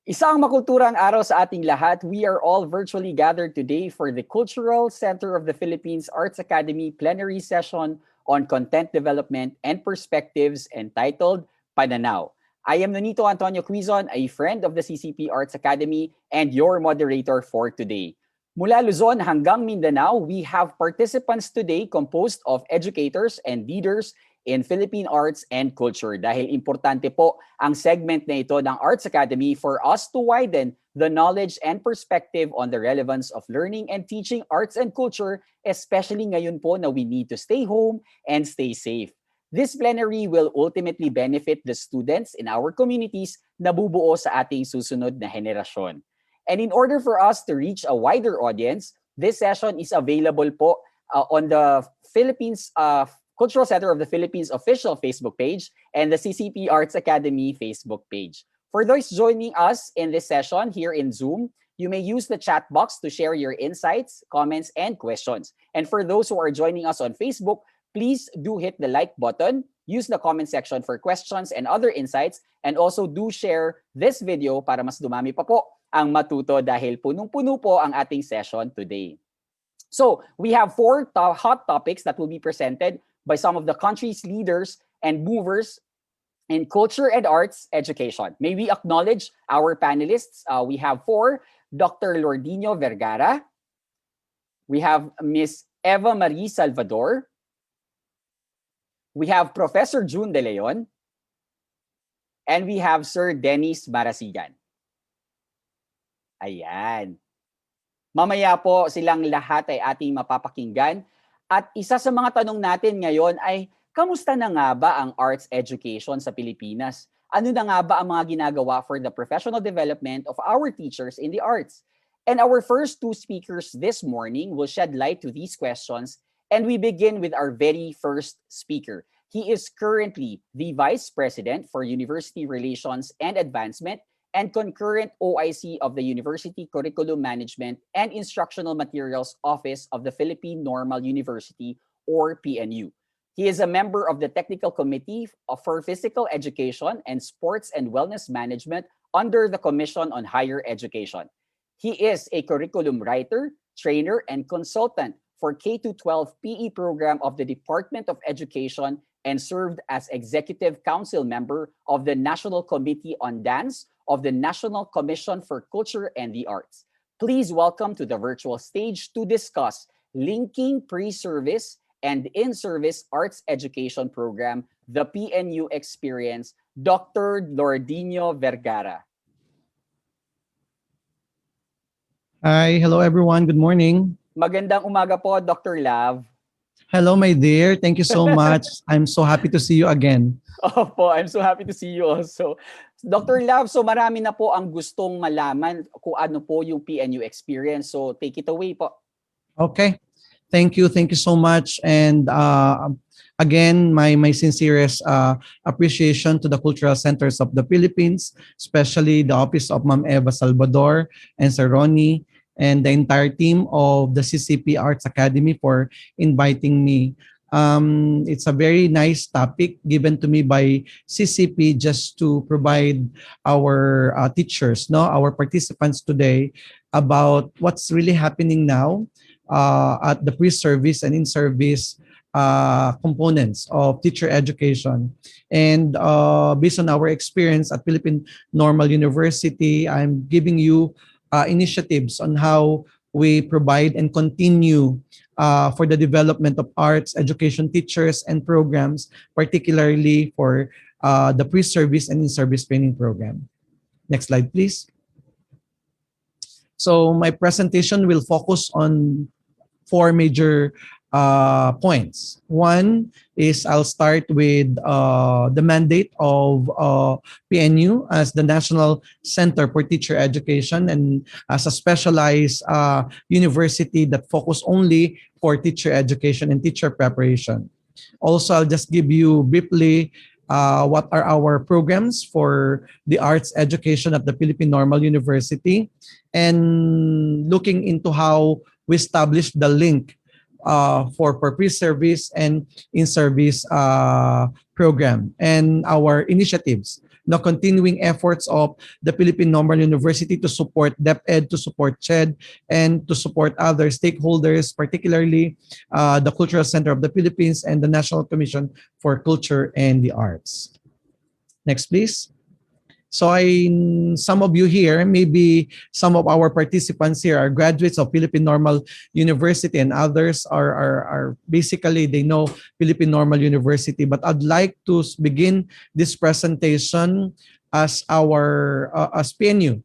Isang makulturang araw sa ating lahat. We are all virtually gathered today for the Cultural Center of the Philippines Arts Academy plenary session on content development and perspectives entitled Pananaw. I am Nonito Antonio Quizon, a friend of the CCP Arts Academy and your moderator for today. Mula Luzon hanggang Mindanao, we have participants today composed of educators and leaders in Philippine arts and culture dahil importante po ang segment na ito ng Arts Academy for us to widen the knowledge and perspective on the relevance of learning and teaching arts and culture, especially ngayon po na we need to stay home and stay safe. This plenary will ultimately benefit the students in our communities na bubuo sa ating susunod na henerasyon. And in order for us to reach a wider audience, this session is available po on the Philippines Cultural Center of the Philippines official Facebook page and the CCP Arts Academy Facebook page. For those joining us in this session here in Zoom, you may use the chat box to share your insights, comments, and questions. And for those who are joining us on Facebook, please do hit the like button, use the comment section for questions and other insights, and also do share this video para mas dumami pa po ang matuto dahil punong-puno po ang ating session today. So, we have four hot topics that will be presented by some of the country's leaders and movers in culture and arts education. May we acknowledge our panelists? We have four: Dr. Lordinio Vergara, we have Ms. Eva Marie Salvador, we have Professor June De Leon, and we have Sir Dennis Marasigan. Ayan. Mamaya po silang lahat ay ating mapapakinggan. At isa sa mga tanong natin ngayon ay, kamusta na nga ba ang arts education sa Pilipinas? Ano na nga ba ang mga ginagawa for the professional development of our teachers in the arts? And our first two speakers this morning will shed light to these questions. And we begin with our very first speaker. He is currently the Vice President for University Relations and Advancement and concurrent OIC of the University Curriculum Management and Instructional Materials Office of the Philippine Normal University, or PNU. He is a member of the Technical Committee for Physical Education and Sports and Wellness Management under the Commission on Higher Education. He is a curriculum writer, trainer, and consultant for K-12 PE program of the Department of Education and served as Executive Council member of the National Committee on Dance of the National Commission for Culture and the Arts. Please welcome to the virtual stage to discuss linking pre-service and in-service arts education program, the PNU Experience, Dr. Lordinio Vergara. Hi, hello everyone. Good morning. Magandang umaga po, Dr. Lav. Hello, my dear. Thank you so much. I'm so happy to see you again. Opo, I'm so happy to see you also. Dr. Lav, so marami na po ang gustong malaman kung ano po yung PNU Experience. So take it away po. Okay. Thank you. Thank you so much. And again, my sincerest appreciation to the Cultural Centers of the Philippines, especially the Office of Ma'am Eva Salvador and Sir Ronnie, and the entire team of the CCP Arts Academy for inviting me. It's a very nice topic given to me by CCP just to provide our teachers, our participants today about what's really happening now at the pre-service and in-service components of teacher education. And based on our experience at Philippine Normal University, I'm giving you initiatives on how we provide and continue for the development of arts education teachers and programs, particularly for the pre-service and in-service training program. Next slide, please. So my presentation will focus on four major points. One is I'll start with the mandate of PNU as the National Center for Teacher Education and as a specialized university that focus only for teacher education and teacher preparation. Also, I'll just give you briefly what are our programs for the arts education at the Philippine Normal University and looking into how we establish the link for pre-service and in-service program and our initiatives no continuing efforts of the Philippine Normal University to support DepEd, to support CHED, and to support other stakeholders, particularly the Cultural Center of the Philippines and the National Commission for Culture and the Arts. Next, please. So some of you here, maybe some of our participants here are graduates of Philippine Normal University, and others are basically, they know Philippine Normal University. But I'd like to begin this presentation as as PNU,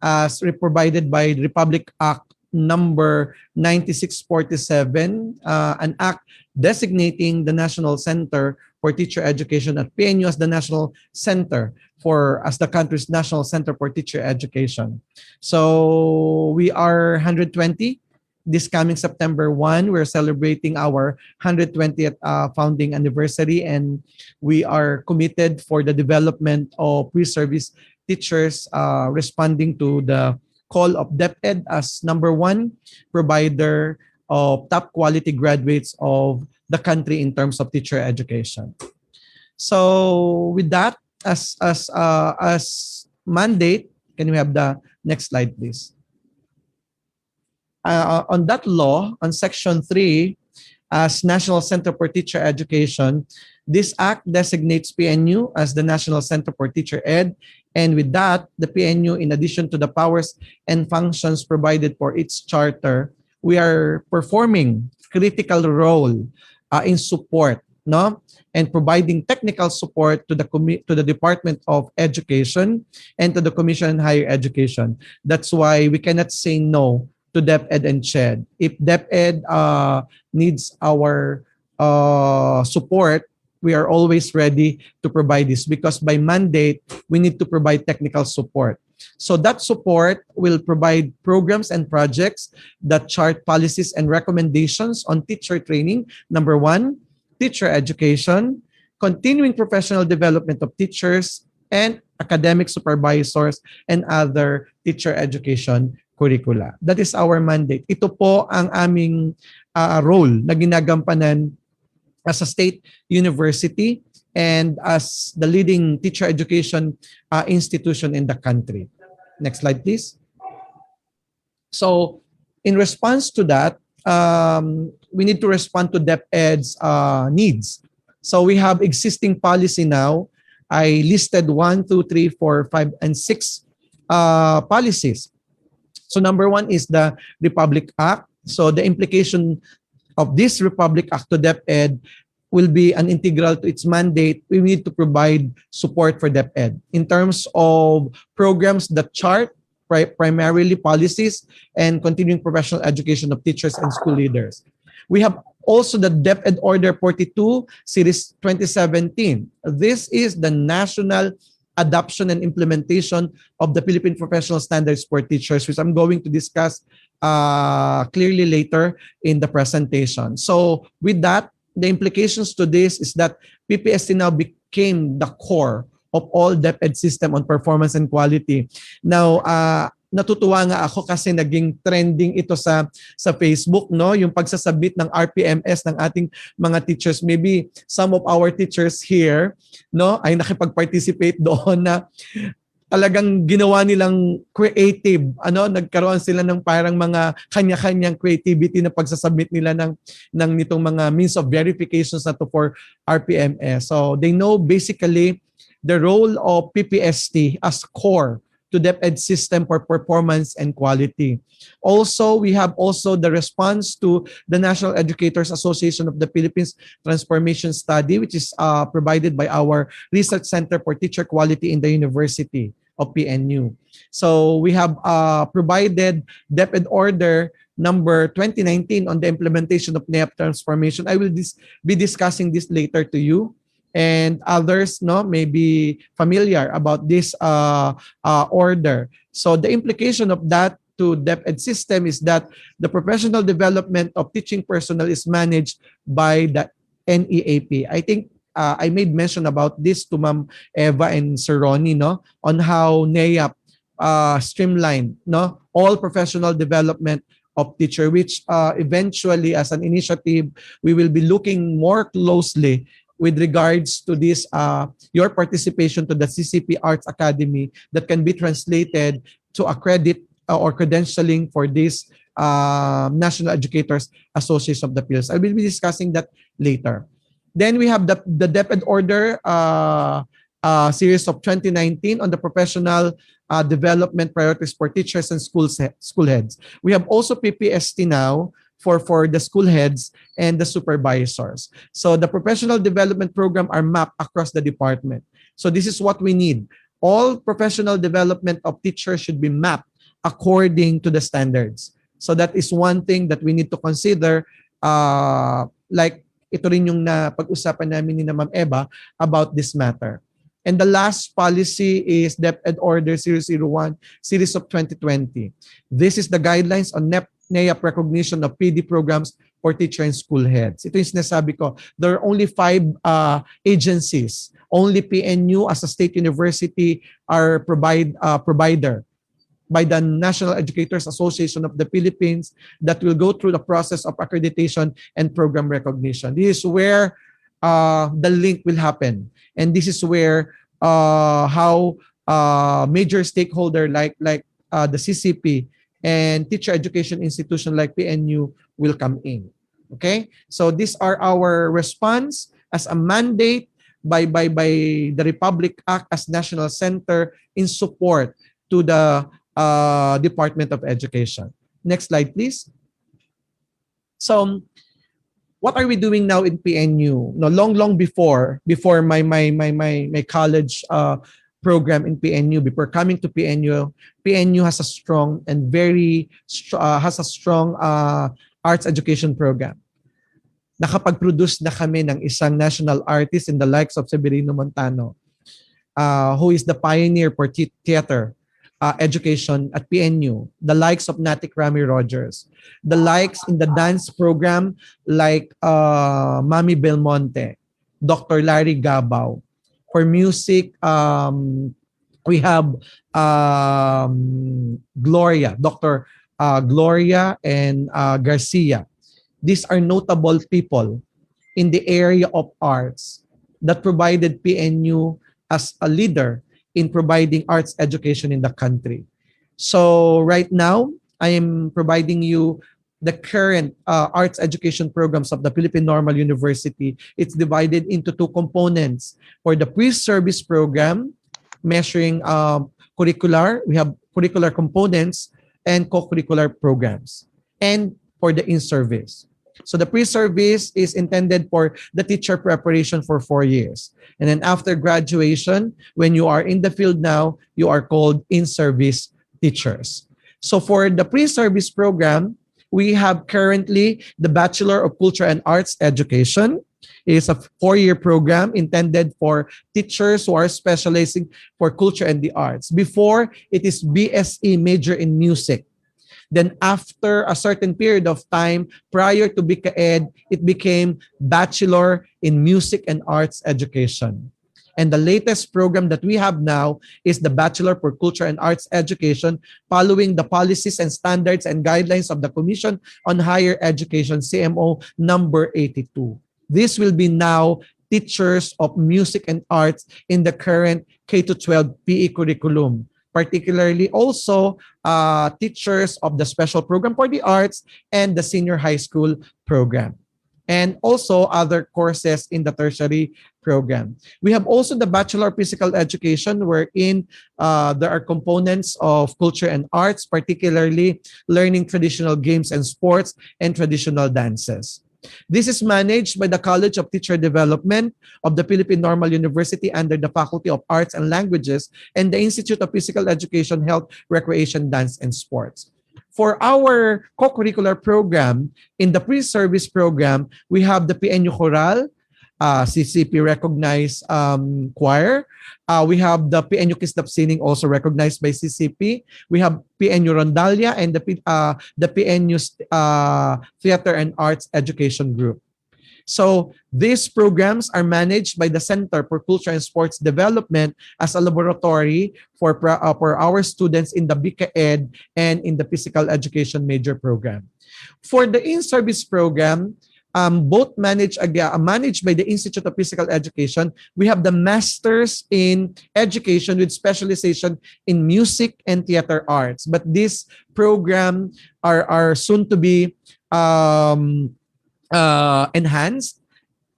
as provided by the Republic Act number 9647, an act designating the National Center for Teacher Education at PNU as the National Center as the country's National Center for Teacher Education. So we are 120. This coming September 1, we're celebrating our 120th founding anniversary, and we are committed for the development of pre-service teachers, responding to the call of DepEd as number one provider of top quality graduates of the country in terms of teacher education. So with that as mandate, can we have the next slide, please? On that law, on Section 3, as National Center for Teacher Education, this act designates PNU as the National Center for Teacher Ed, and with that, the PNU, in addition to the powers and functions provided for its charter, we are performing critical role in support, no, and providing technical support to the Department of Education and to the Commission on Higher Education. That's why we cannot say no to DepEd and CHED. If DepEd needs our support, we are always ready to provide this, because by mandate, we need to provide technical support. So that support will provide programs and projects that chart policies and recommendations on teacher training, number one, teacher education, continuing professional development of teachers, and academic supervisors and other teacher education curricula. That is our mandate. Ito po ang aming role na ginagampanan as a state university and as the leading teacher education institution in the country. Next slide, please. So in response to that, we need to respond to DepEd's needs. So we have existing policy now. I listed 1, 2, 3, 4, 5, and 6 policies. So number one is the Republic Act. So the implication of this Republic Act to DepEd will be an integral to its mandate. We need to provide support for DepEd in terms of programs that chart primarily policies and continuing professional education of teachers and school leaders. We have also the DepEd Order 42, Series 2017. This is the national adoption and implementation of the Philippine Professional Standards for Teachers, which I'm going to discuss clearly later in the presentation. So with that, the implications to this is that PPST now became the core of all DepEd system on performance and quality. Now, natutuwa nga ako kasi naging trending ito sa Facebook, no? Yung pagsasubmit ng RPMS ng ating mga teachers. Maybe some of our teachers here, no, ay nakipag-participate doon na talagang ginawa nilang creative, nagkaroon sila ng parang mga kanya-kanyang creativity na pagsasubmit nila ng nitong mga means of verifications na to for RPMS. So they know basically the role of PPST as core to DepEd system for performance and quality. Also, we have also the response to the National Educators Association of the Philippines Transformation Study, which is provided by our Research Center for Teacher Quality in the University of PNU. So we have provided DepEd Order number 2019 on the implementation of NEAP transformation. I will be discussing this later to you. And others may be familiar about this order. So the implication of that to DepEd system is that the professional development of teaching personnel is managed by the NEAP. I think I made mention about this to Ma'am Eva and Sir Ronnie, on how NEAP streamlined all professional development of teacher, which eventually as an initiative, we will be looking more closely with regards to this, your participation to the CCP Arts Academy that can be translated to a credit or credentialing for this National Educators Association of the Philippines. I will be discussing that later. Then we have the DepEd Order series of 2019 on the professional development priorities for teachers and school heads. We have also PPST now for the school heads and the supervisors. So the professional development program are mapped across the department. So this is what we need. All professional development of teachers should be mapped according to the standards. So that is one thing that we need to consider, like ito rin yung napag-usapan namin ni Ma'am Eva about this matter. And the last policy is DepEd Order 001, Series of 2020. This is the guidelines on NEAP recognition of PD programs for teacher and school heads. Ito yung sinasabi ko. There are only 5 agencies. Only PNU as a state university are provider by the National Educators Association of the Philippines that will go through the process of accreditation and program recognition. This is where the link will happen. And this is where how major stakeholder like the CCP and teacher education institution like PNU will come in. Okay? So these are our response as a mandate by the Republic Act as National Center in support to the Department of Education. Next slide, please. So, what are we doing now in PNU? No, long before my college program in PNU, before coming to PNU, PNU has a strong and very strong arts education program. Nakapag-produce na kami ng isang national artist in the likes of Severino Montano, who is the pioneer for theater education at PNU, the likes of Natic Rami Rogers, the likes in the dance program like Mami Belmonte, Dr. Larry Gabao. For music, we have Gloria, Dr. Gloria and Garcia. These are notable people in the area of arts that provided PNU as a leader in providing arts education in the country. So right now, I am providing you the current arts education programs of the Philippine Normal University. It's divided into 2 components. For the pre-service program, measuring curricular, we have curricular components and co-curricular programs. And for the in-service. So the pre-service is intended for the teacher preparation for 4 years. And then after graduation, when you are in the field now, you are called in-service teachers. So for the pre-service program, we have currently the Bachelor of Culture and Arts Education. It is a 4-year program intended for teachers who are specializing for culture and the arts. Before, it is BSE, major in music. Then after a certain period of time, prior to BCAED, it became Bachelor in Music and Arts Education. And the latest program that we have now is the Bachelor for Culture and Arts Education, following the policies and standards and guidelines of the Commission on Higher Education, CMO number 82. This will be now teachers of music and arts in the current K-12 PE curriculum. Particularly also teachers of the special program for the arts and the senior high school program. And also other courses in the tertiary program. We have also the Bachelor of Physical Education, wherein there are components of culture and arts, particularly learning traditional games and sports and traditional dances. This is managed by the College of Teacher Development of the Philippine Normal University under the Faculty of Arts and Languages and the Institute of Physical Education, Health, Recreation, Dance, and Sports. For our co-curricular program, in the pre-service program, we have the PNU Choral, CCP recognized choir. We have the PNU Kislap Sining, also recognized by CCP. We have PNU Rondalia and the PNU Theater and Arts Education Group. So these programs are managed by the Center for Culture and Sports Development as a laboratory for our students in the BCAED and in the Physical Education major program. For the in-service program, both managed by the Institute of Physical Education. We have the Masters in Education with specialization in music and theater arts. But this program are soon to be enhanced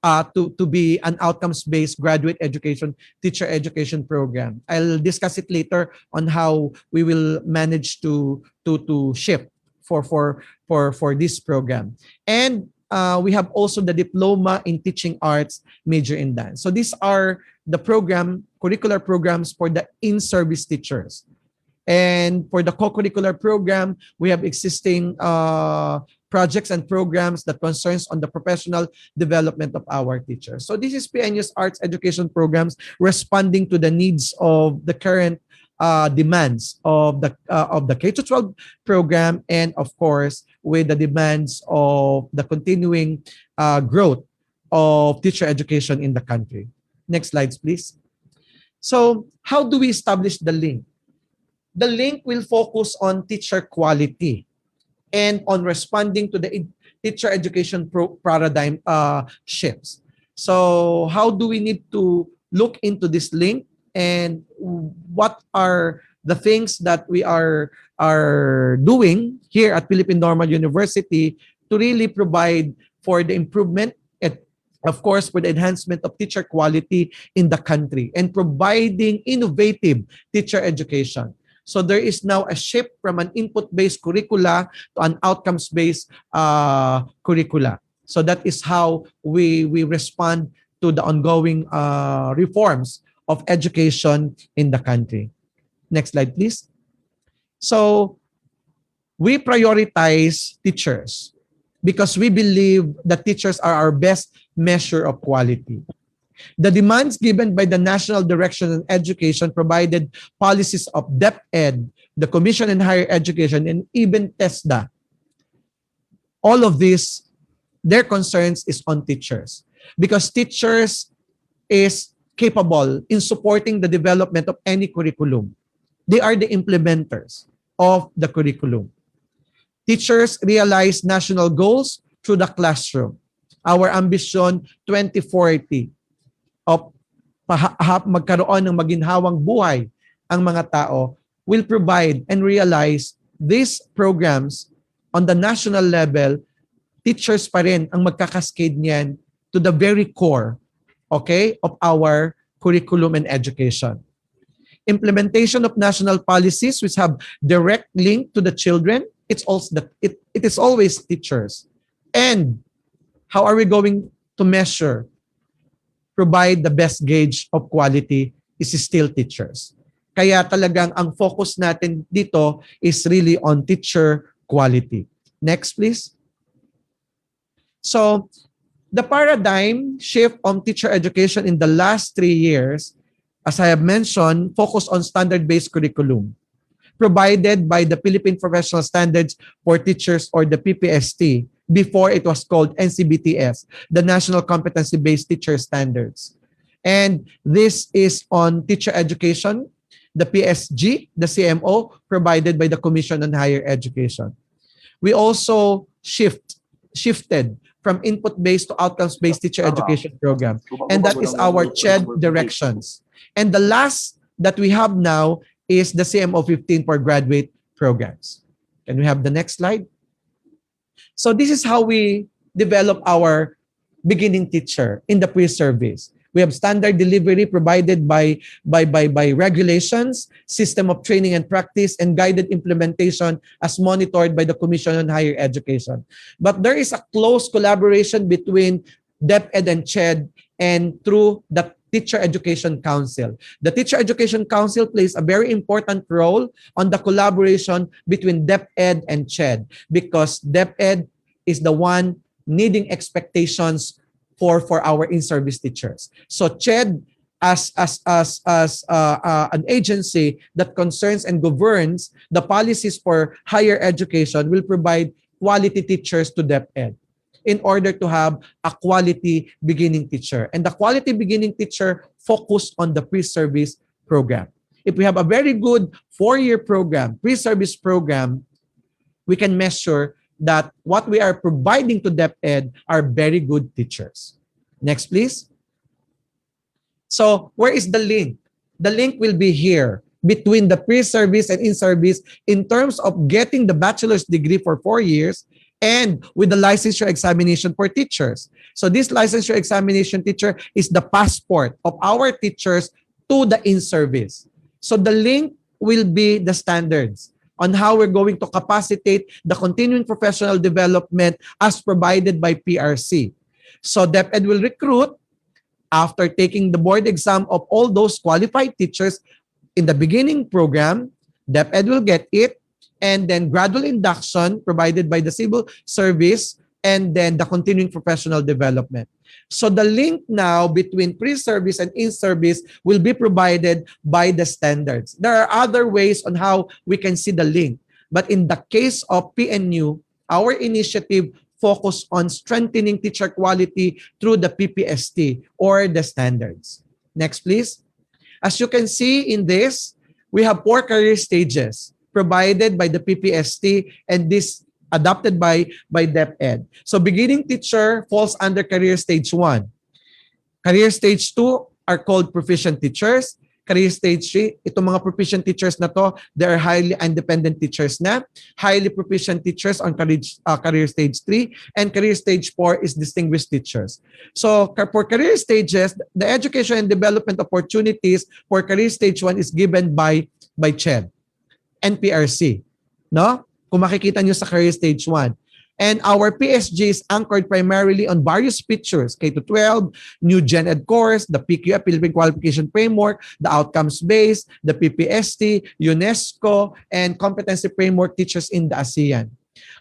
to be an outcomes-based graduate education, teacher education program. I'll discuss it later on how we will manage to shift for this program. And we have also the Diploma in Teaching Arts, major in dance. So these are the curricular programs for the in-service teachers. And for the co-curricular program, we have existing projects and programs that concerns on the professional development of our teachers. So this is PNU's arts education programs responding to the needs of the current demands of the K-12 program, and of course with the demands of the continuing growth of teacher education in the country. Next slides, please. So how do we establish the link? The link will focus on teacher quality and on responding to the teacher education paradigm shifts. So how do we need to look into this link, and what are the things that we are doing here at Philippine Normal University to really provide for the improvement and of course for the enhancement of teacher quality in the country and providing innovative teacher education. So there is now a shift from an input-based curricula to an outcomes-based curricula. So that is how we respond to the ongoing reforms of education in the country. Next slide, please. So we prioritize teachers because we believe that teachers are our best measure of quality. The demands given by the National Direction on Education provided policies of DepEd, the Commission on Higher Education, and even TESDA. All of this, their concerns is on teachers because teachers is capable in supporting the development of any curriculum. They are the implementers of the curriculum. Teachers realize national goals through the classroom. Our ambition 2040 of magkaroon ng maginhawang buhay ang mga tao will provide and realize these programs on the national level. Teachers pa rin ang magkakascade niyan to the very core, okay, of our curriculum and education. Implementation of national policies which have direct link to the children, it is always teachers. And how are we going to measure, provide the best gauge of quality is still teachers. Kaya talagang ang focus natin dito is really on teacher quality. Next, please. So, the paradigm shift on teacher education in the last 3 years, as I have mentioned, focused on standard-based curriculum provided by the Philippine Professional Standards for Teachers or the PPST. Before it was called NCBTS, the National Competency-Based Teacher Standards. And this is on teacher education, the PSG, the CMO, provided by the Commission on Higher Education. We also shifted from input-based to outcomes-based teacher education program. And that is our CHED directions. And the last that we have now is the CMO 15 for graduate programs. Can we have the next slide? So this is how we develop our beginning teacher in the pre-service. We have standard delivery provided by regulations, system of training and practice, and guided implementation as monitored by the Commission on Higher Education. But there is a close collaboration between DepEd and CHED and through the Teacher Education Council. The Teacher Education Council plays a very important role on the collaboration between DepEd and CHED because DepEd is the one needing expectations for our in-service teachers. So CHED as an agency that concerns and governs the policies for higher education will provide quality teachers to DepEd in order to have a quality beginning teacher. And the quality beginning teacher focus on the pre-service program. If we have a very good 4-year program, pre-service program, we can measure that what we are providing to DepEd are very good teachers. Next, please. So where is the link? The link will be here between the pre-service and in-service in terms of getting the bachelor's degree for 4 years and with the licensure examination for teachers. So this licensure examination teacher is the passport of our teachers to the in-service. So the link will be the standards on how we're going to capacitate the continuing professional development as provided by PRC. So DepEd will recruit after taking the board exam of all those qualified teachers in the beginning program. DepEd will get it, and then gradual induction provided by the civil service, and then the continuing professional development. So the link now between pre-service and in-service will be provided by the standards. There are other ways on how we can see the link. But in the case of PNU, our initiative focus on strengthening teacher quality through the PPST or the standards. Next, please. As you can see in this, we have 4 career stages provided by the PPST, and this adopted by DepEd. So beginning teacher falls under career stage 1. Career stage 2 are called proficient teachers. Career stage 3, itong mga proficient teachers na to, they are highly independent teachers na. Highly proficient teachers on career stage 3. And career stage 4 is distinguished teachers. So for career stages, the education and development opportunities for career stage 1 is given by CHED and PRC. No? Kung makikita nyo sa career stage 1. And our PSG is anchored primarily on various features, K-12, New Gen Ed course, the PQF, Philippine Qualification Framework, the outcomes-based, the PPST, UNESCO, and competency framework teachers in the ASEAN.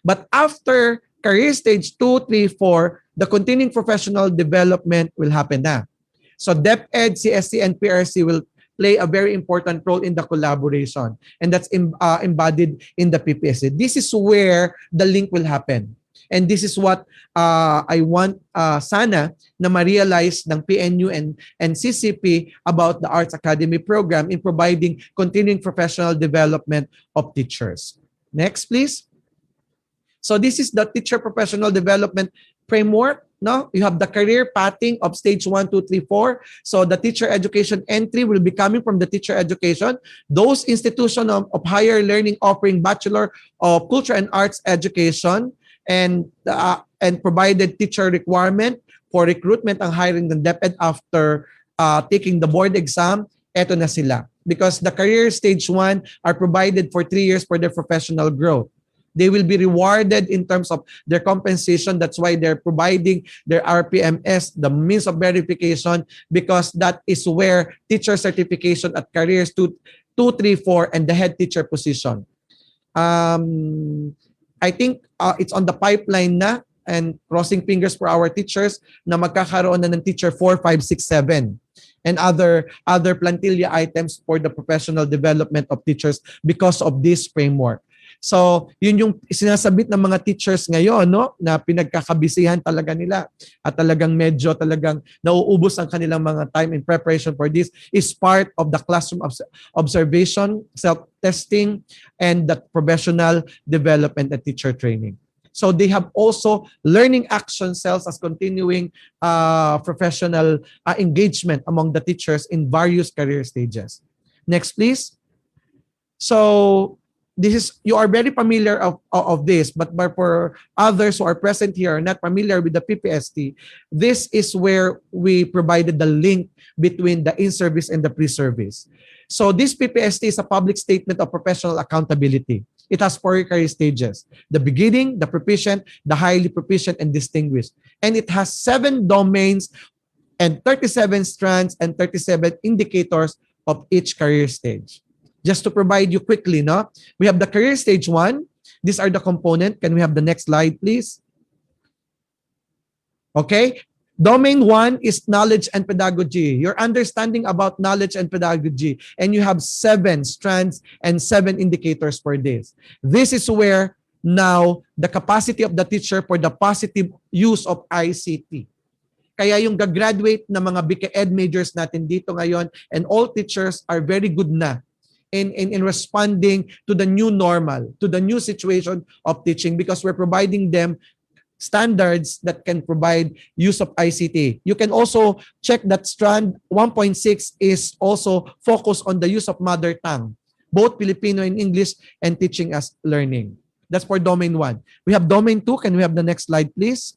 But after career stage 2, 3, 4, the continuing professional development will happen na. So DepEd, CSC, and PRC will play a very important role in the collaboration. And that's embodied in the PPSC. This is where the link will happen. And this is what I want sana na ma-realize ng PNU and CCP about the Arts Academy program in providing continuing professional development of teachers. Next, please. So this is the teacher professional development framework. No, you have the career pathing of stage 1, 2, 3, 4. So the teacher education entry will be coming from the teacher education. Those institutions of higher learning offering Bachelor of Culture and Arts education and provided teacher requirement for recruitment and hiring ng DepEd after taking the board exam. Eto na sila. Because the career stage 1 are provided for 3 years for their professional growth. They will be rewarded in terms of their compensation. That's why they're providing their RPMS, the means of verification, because that is where teacher certification at careers 2, 3, 4, and the head teacher position. I think it's on the pipeline na, and crossing fingers for our teachers na magkakaroon na ng teacher 4, 5, 6, 7. And other plantilla items for the professional development of teachers because of this framework. So, yun yung sinasabit ng mga teachers ngayon, no, na pinagkakabisihan talaga nila at talagang medyo talagang nauubos ang kanilang mga time in preparation for this is part of the classroom observation, self-testing, and the professional development and teacher training. So, they have also learning action cells as continuing professional engagement among the teachers in various career stages. Next, please. So, this is, you are very familiar of this, but for others who are present here are not familiar with the PPST, this is where we provided the link between the in-service and the pre-service. So this PPST is a public statement of professional accountability. It has 4 career stages: the beginning, the proficient, the highly proficient, and distinguished. And it has 7 domains and 37 strands and 37 indicators of each career stage. Just to provide you quickly, no? We have the career stage 1. These are the component. Can we have the next slide, please? Okay. Domain 1 is knowledge and pedagogy. Your understanding about knowledge and pedagogy. And you have 7 strands and 7 indicators for this. This is where now the capacity of the teacher for the positive use of ICT. Kaya yung gagraduate na mga BKEd majors natin dito ngayon and all teachers are very good na in responding to the new normal, to the new situation of teaching, because we're providing them standards that can provide use of ICT. You can also check that strand 1.6 is also focused on the use of mother tongue, both Filipino and English, and teaching as learning. That's for domain 1. We have domain 2. Can we have the next slide, please?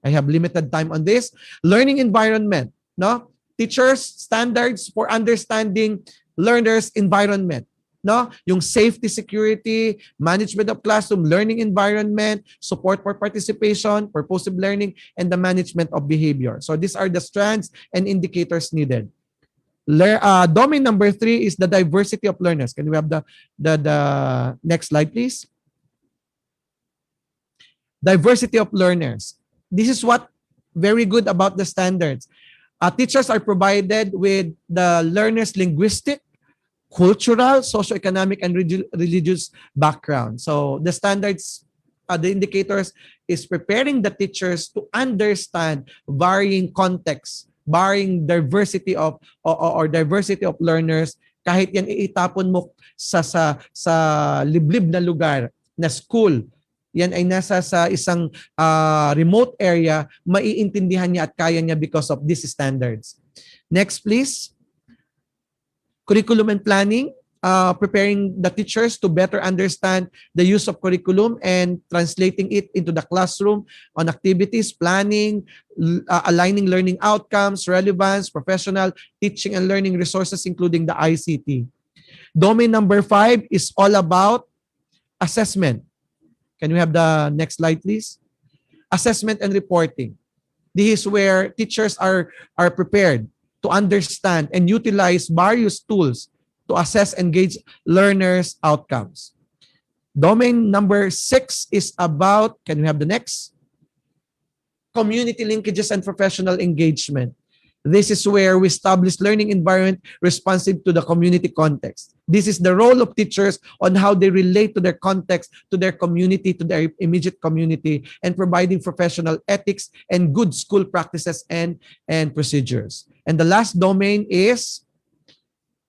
I have limited time on this. Learning environment, no? Teachers standards for understanding learners environment, no? Yung safety, security, management of classroom, learning environment, support for participation, purposive learning, and the management of behavior. So these are the strands and indicators needed. Domain number 3 is the diversity of learners. Can we have the next slide, please? Diversity of learners. This is what very good about the standards. Teachers are provided with the learner's linguistic, cultural, socioeconomic, and religious background. So the standards, the indicators is preparing the teachers to understand varying contexts, varying diversity of or diversity of learners. Kahit yan iitapon mo sa liblib na lugar na school, yan ay nasa sa isang remote area, maiintindihan niya at kaya niya because of these standards. Next, please. Curriculum and planning, preparing the teachers to better understand the use of curriculum and translating it into the classroom on activities, planning, aligning learning outcomes, relevance, professional teaching and learning resources, including the ICT. Domain number 5 is all about assessment. Can we have the next slide, please? Assessment and reporting. This is where teachers are prepared to understand and utilize various tools to assess and gauge learners' outcomes. Domain number 6 is about, can we have the next? Community linkages and professional engagement. This is where we establish learning environment responsive to the community context. This is the role of teachers on how they relate to their context, to their community, to their immediate community, and providing professional ethics and good school practices and procedures. And the last domain is,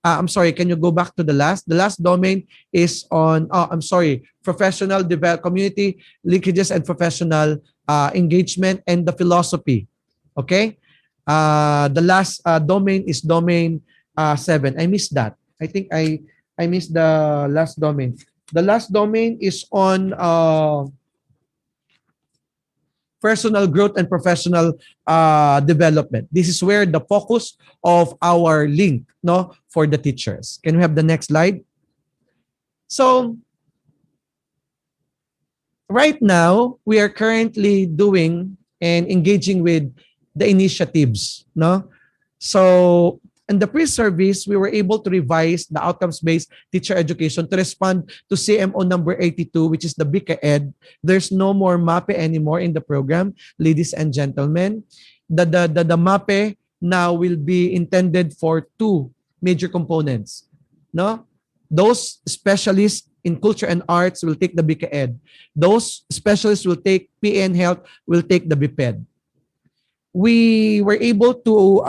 I'm sorry, can you go back to the last? The last domain is on, professional community linkages and professional engagement and the philosophy. Okay? The last domain is domain 7. I missed that. I think I missed the last domain. The last domain is on personal growth and professional development. This is where the focus of our link, no, for the teachers. Can we have the next slide? So right now, we are currently doing and engaging with the initiatives, no? So in the pre-service, we were able to revise the outcomes-based teacher education to respond to CMO number 82, which is the BICA-ED. There's no more MAPE anymore in the program, ladies and gentlemen. The MAPE now will be intended for 2 major components, no? Those specialists in culture and arts will take the BICA-ED. Those specialists will take PN Health, will take the BIPED. We were able to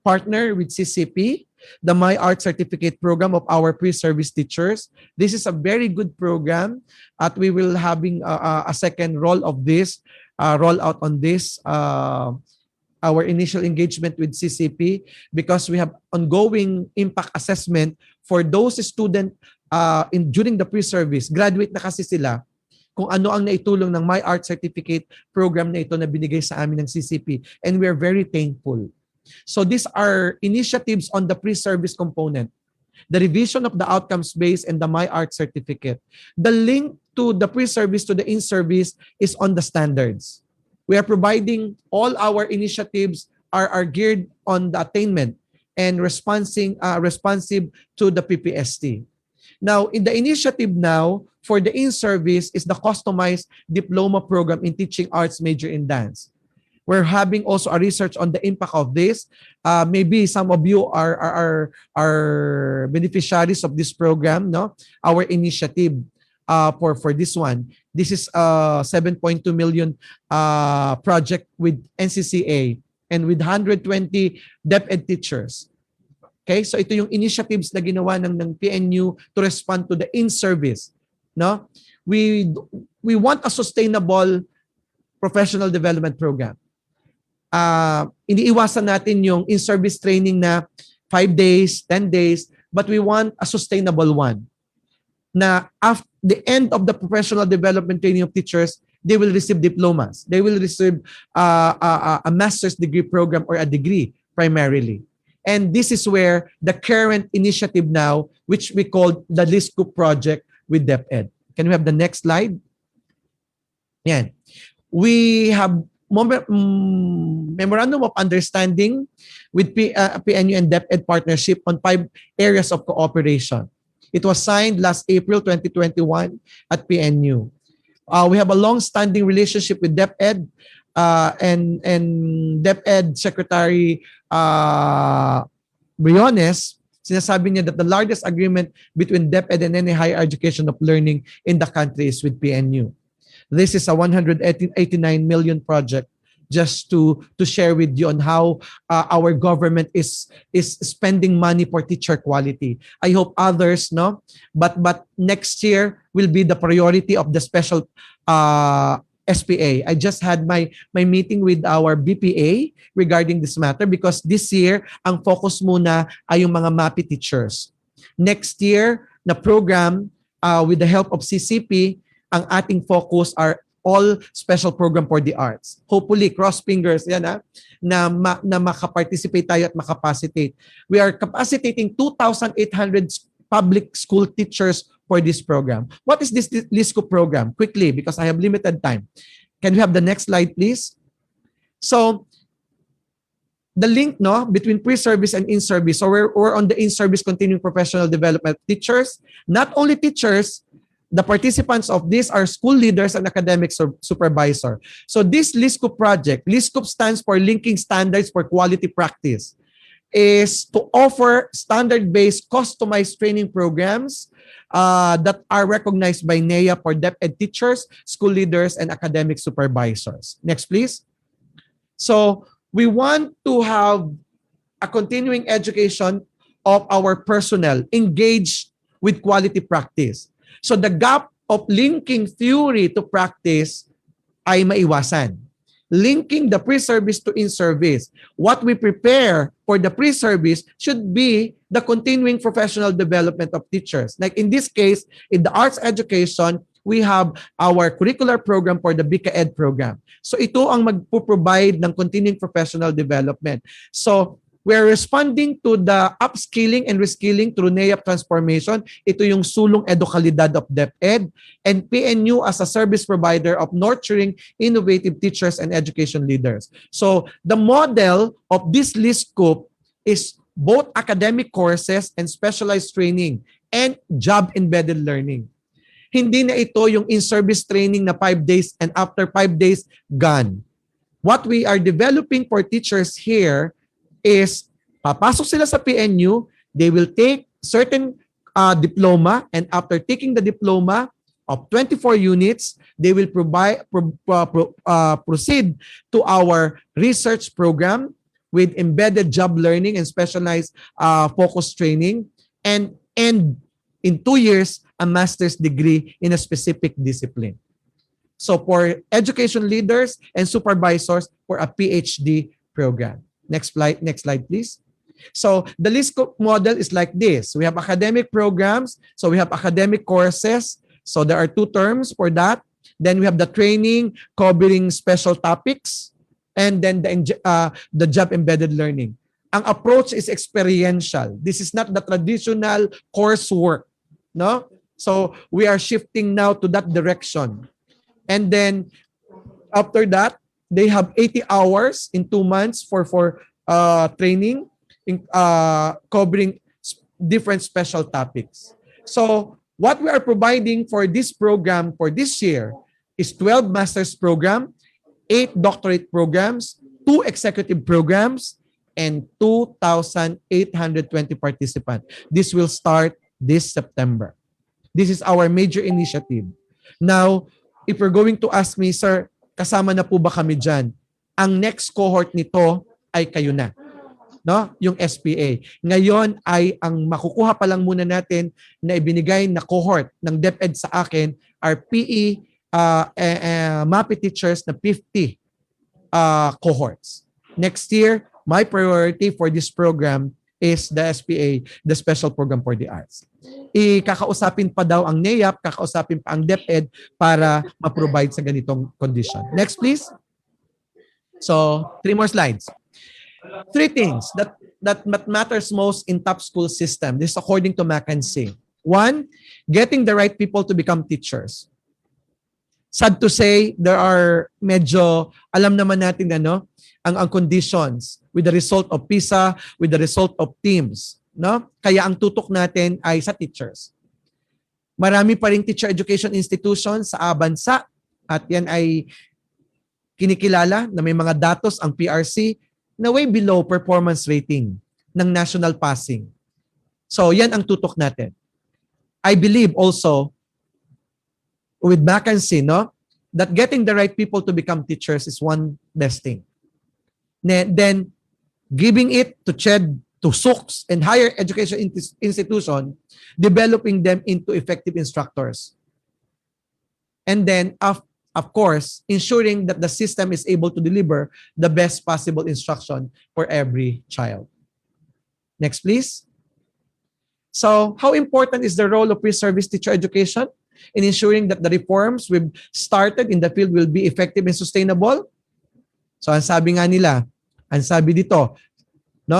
partner with CCP, the My Art Certificate program of our pre-service teachers. This is a very good program at we will having a second roll of this, roll out on this, our initial engagement with CCP, because we have ongoing impact assessment for those students during the pre-service. Graduate na kasi sila kung ano ang naitulong ng My Art Certificate program na ito na binigay sa amin ng CCP. And we are very thankful. So these are initiatives on the pre-service component, the revision of the outcomes-based and the My Art Certificate. The link to the pre-service to the in-service is on the standards. We are providing all our initiatives are geared on the attainment and responsive to the PPST. Now, in the initiative now, for the in-service is the customized diploma program in teaching arts major in dance. We're having also a research on the impact of this. Maybe some of you are beneficiaries of this program, no? Our initiative for this one. This is a 7.2 million project with NCCA and with 120 DepEd teachers. Okay? So ito yung initiatives na ginawa ng PNU to respond to the in-service. No? We want a sustainable professional development program. Iniiwasan natin yung in-service training na 5 days, 10 days, but we want a sustainable one. Na after the end of the professional development training of teachers, they will receive diplomas. They will receive a master's degree program or a degree primarily. And this is where the current initiative now, which we call the LISCO project with DepEd. Can we have the next slide? Yan. We have memorandum of understanding with PNU and DepEd partnership on 5 areas of cooperation. It was signed last April 2021 at PNU. We have a long-standing relationship with DepEd and DepEd Secretary Briones. Sinasabi niya that the largest agreement between DepEd and any higher education of learning in the country is with PNU. This is a 189 million project, just to share with you on how our government is spending money for teacher quality. I hope others, no, but next year will be the priority of the special SPA. I just had my meeting with our BPA regarding this matter because this year ang focus muna ay yung mga MAPI teachers. Next year na program with the help of CCP, ang ating focus are all special program for the arts. Hopefully, cross fingers yan na makaparticipate tayo at makapacitate. We are capacitating 2,800 public school teachers for this program. What is this LISCO program? Quickly, because I have limited time. Can we have the next slide, please? So, the link between pre-service and in-service. So, we're on the in-service continuing professional development teachers. Not only teachers, the participants of this are school leaders and academic supervisor. So this LISCO project, LISCO stands for Linking Standards for Quality Practice, is to offer standard-based customized training programs that are recognized by NEA for DepEd teachers, school leaders, and academic supervisors. Next, please. So we want to have a continuing education of our personnel engaged with quality practice. So the gap of linking theory to practice ay maiwasan. Linking the pre-service to in-service. What we prepare for the pre-service should be the continuing professional development of teachers. Like in this case, in the arts education, we have our curricular program for the BICA-ED program. So ito ang magpo-provide ng continuing professional development. So we're responding to the upskilling and reskilling through NEAP transformation. Ito yung sulong edukalidad of DepEd and PNU as a service provider of nurturing innovative teachers and education leaders. So the model of this LISCO is both academic courses and specialized training and job-embedded learning. Hindi na ito yung in-service training na 5 days and after 5 days, gone. What we are developing for teachers here is papasok sila sa PNU, they will take certain diploma, and after taking the diploma of 24 units, they will proceed to our research program with embedded job learning and specialized focus training, and end in 2 years a master's degree in a specific discipline. So for education leaders and supervisors, for a PhD program. Next slide, please. So the LISCO model is like this. We have academic programs. So we have academic courses. So there are 2 terms for that. Then we have the training covering special topics. And then the job-embedded learning. Ang approach is experiential. This is not the traditional coursework. No? So we are shifting now to that direction. And then after that, they have 80 hours in 2 months for training, covering different special topics. So what we are providing for this program for this year is 12 master's program, 8 doctorate programs, 2 executive programs, and 2,820 participants. This will start this September. This is our major initiative. Now, if you're going to ask me, sir, kasama na po ba kami dyan? Ang next cohort nito ay kayo na. no? Yung SPA. Ngayon ay ang makukuha pa lang muna natin na ibinigay na cohort ng DepEd sa akin are PE MAPE teachers na 50 cohorts. Next year, my priority for this program is the SPA, the Special Program for the Arts. Ikakausapin pa daw ang NEAP, kakausapin pa ang DepEd para ma-provide sa ganitong condition. Next, please. So, 3 more slides. 3 things that matters most in top school system. This is according to McKinsey. 1, getting the right people to become teachers. Sad to say, there are medyo, alam naman natin ang conditions with the result of PISA, with the result of teams. No? Kaya ang tutok natin ay sa teachers. Marami pa ring teacher education institutions sa bansa at yan ay kinikilala na may mga datos ang PRC na way below performance rating ng national passing. So yan ang tutok natin. I believe also with McKinsey, that getting the right people to become teachers is one best thing. Then giving it to CHED, to SUCS and higher education institution, developing them into effective instructors. And then, of course, ensuring that the system is able to deliver the best possible instruction for every child. Next, please. So, how important is the role of pre-service teacher education in ensuring that the reforms we've started in the field will be effective and sustainable? So, ang sabi nga nila, ang sabi dito,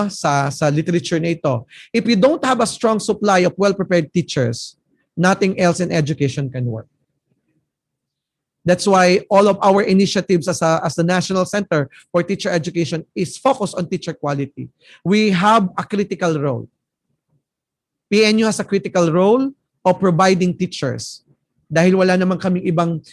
sa literature na ito, if you don't have a strong supply of well-prepared teachers, nothing else in education can work. That's why all of our initiatives as the National Center for Teacher Education is focused on teacher quality. We have a critical role. PNU has a critical role of providing teachers. Dahil wala naman kaming ibang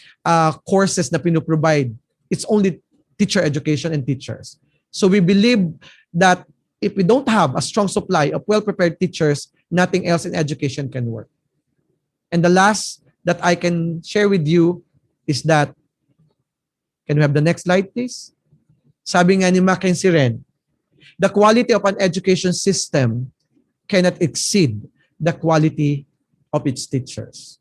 courses na pinoprovide. It's only teacher education and teachers. So we believe that if we don't have a strong supply of well-prepared teachers, nothing else in education can work. And the last that I can share with you is that, can we have the next slide, please? Sabi nga ni McKinsey rin, the quality of an education system cannot exceed the quality of its teachers.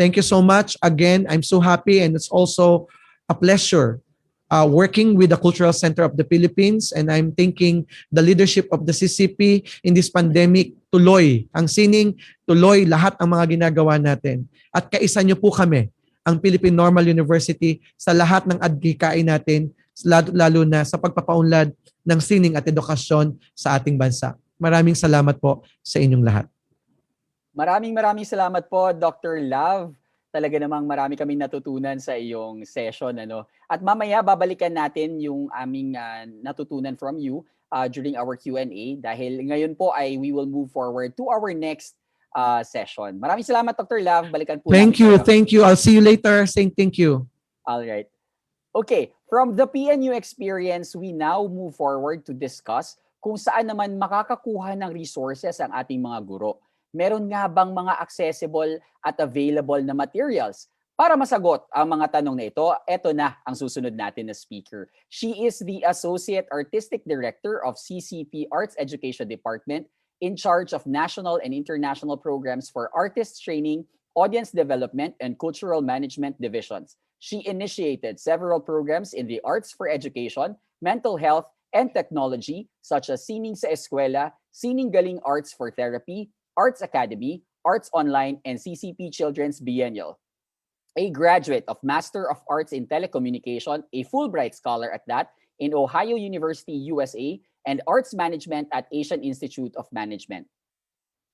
Thank you so much. Again, I'm so happy and it's also a pleasure working with the Cultural Center of the Philippines, and I'm thanking the leadership of the CCP in this pandemic. Tuloy ang sining, tuloy lahat ang mga ginagawa natin. At kaisa niyo po kami, ang Philippine Normal University, sa lahat ng adhikain natin, lalo na sa pagpapaunlad ng sining at edukasyon sa ating bansa. Maraming salamat po sa inyong lahat. Maraming salamat po, Dr. Love. Talaga namang marami kaming natutunan sa iyong session. At mamaya babalikan natin yung aming natutunan from you during our Q&A dahil ngayon po ay we will move forward to our next session. Maraming salamat, Dr. Love. Balikan po Thank you. I'll see you later. Saying thank you. All right. Okay, from the PNU experience, we now move forward to discuss kung saan naman makakakuha ng resources ang ating mga guro. Meron nga bang mga accessible at available na materials? Para masagot ang mga tanong na ito, eto na ang susunod natin na speaker. She is the Associate Artistic Director of CCP Arts Education Department in charge of national and international programs for artist training, audience development, and cultural management divisions. She initiated several programs in the arts for education, mental health, and technology such as Sining sa Eskwela, Sining Galing Arts for Therapy, Arts Academy, Arts Online, and CCP Children's Biennial. A graduate of Master of Arts in Telecommunication, a Fulbright Scholar at that, in Ohio University, USA, and Arts Management at Asian Institute of Management.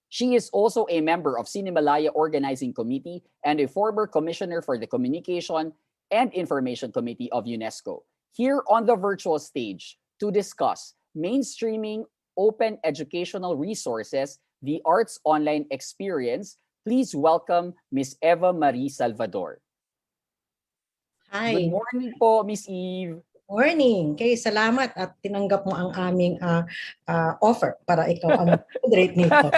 She is also a member of Cinemalaya Organizing Committee and a former Commissioner for the Communication and Information Committee of UNESCO. Here on the virtual stage to discuss mainstreaming open educational resources, the Arts Online Experience, please welcome Ms. Eva Marie Salvador. Hi. Good morning po, Ms. Eve. Morning. Okay, salamat at tinanggap mo ang aming offer para ikaw ang moderate nito.